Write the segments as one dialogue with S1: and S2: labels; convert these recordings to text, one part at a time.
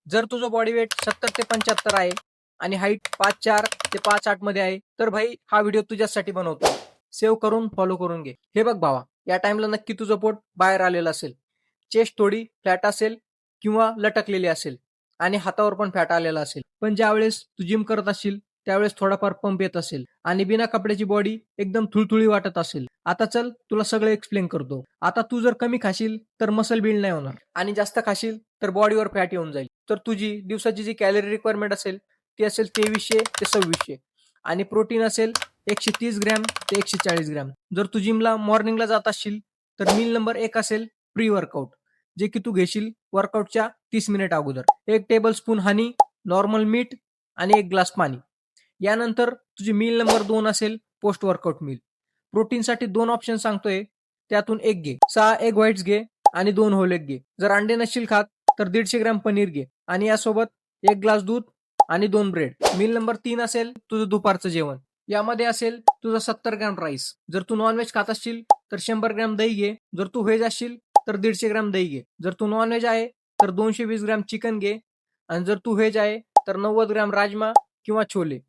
S1: जर तुझं body weight 70 ते 75 आहे आणि हाईट 5'4" ते 5'8" मध्ये आहे, तर भाई हा व्हिडिओ तुझ्यासाठी बनवतो. सेव्ह करून फॉलो करून घे. हे बघ भावा, या टाइमला नक्की तुझं पोट बाहेर आलेलं असेल, चेस्ट थोडी फ्लॅट असेल किंवा लटकलेली असेल आणि हातावर पण फॅट आलेला असेल. पण ज्यावेळेस तू जिम करत असशील त्यावेळेस थोडाफार पंप येत असेल आणि बिना कपड्याची बॉडी एकदम थुळथुळी वाटत असेल. आता चल तुला सगळं एक्सप्लेन करतो. आता तू जर कमी खाशील तर मसल बिल्ड नाही होणार आणि जास्त खाशील तर बॉडीवर फॅट येऊन जाईल. तर तुझी दिवसाची जी कॅलरी रिक्वायरमेंट असेल ती असेल 2300 ते 2600 आणि प्रोटीन असेल 130 ग्रॅम ते 140 ग्रॅम. जर तू जिमला मॉर्निंगला जात असशील तर मील नंबर 1 असेल प्री वर्कआउट, जे की तू घेशील वर्कआउटच्या 30 मिनिट अगोदर. 1 टेबल स्पून हनी, नॉर्मल मीठ आणि 1 ग्लास पाणी. यानंतर तुझी मील नंबर 2 असेल पोस्ट वर्कआउट मील. प्रोटीनसाठी 2 ऑप्शन सांगतोय, त्यातून एक घे. 6 एग व्हाईट्स घे आणि 2 होल एग घे. जर अंडे नसशील खात तर 150 ग्रॅम पनीर घे आणि यासोबत 1 ग्लास दूध आणि 2 ब्रेड. मील नंबर 3 असेल तुझं दुपारचं जेवण. यामध्ये असेल तुझं 70 ग्रॅम राईस. जर तू नॉनव्हेज खात असशील तर 100 ग्रॅम दही घे. जर तू व्हेज असशील तर 150 ग्रॅम दही घे. जर तू नॉनव्हेज आहे तर 220 ग्रॅम चिकन घे आणि जर तू व्हेज आहे तर 90 ग्रॅम राजमा किंवा छोले.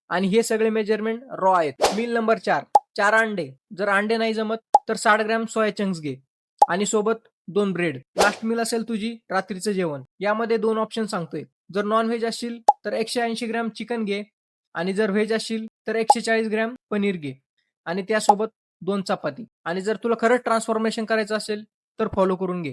S1: आणि हे सगळे मेजरमेंट रॉ आहेत. मील नंबर 4 अंडे. जर अंडे नाही जमत तर 60 ग्रॅम सोया चंक्स घे आणि सोबत 2 ब्रेड. लास्ट मील असेल तुझी रात्रीचं जेवण. यामध्ये 2 ऑप्शन सांगतोय. जर नॉन व्हेज असशील तर 180 ग्रॅम चिकन घे आणि जर व्हेज असशील तर 140 ग्रॅम पनीर घे आणि त्यासोबत 2 चपाती. आणि जर तुला खरंच ट्रान्सफॉर्मेशन करायचं असेल तर फॉलो करून घे.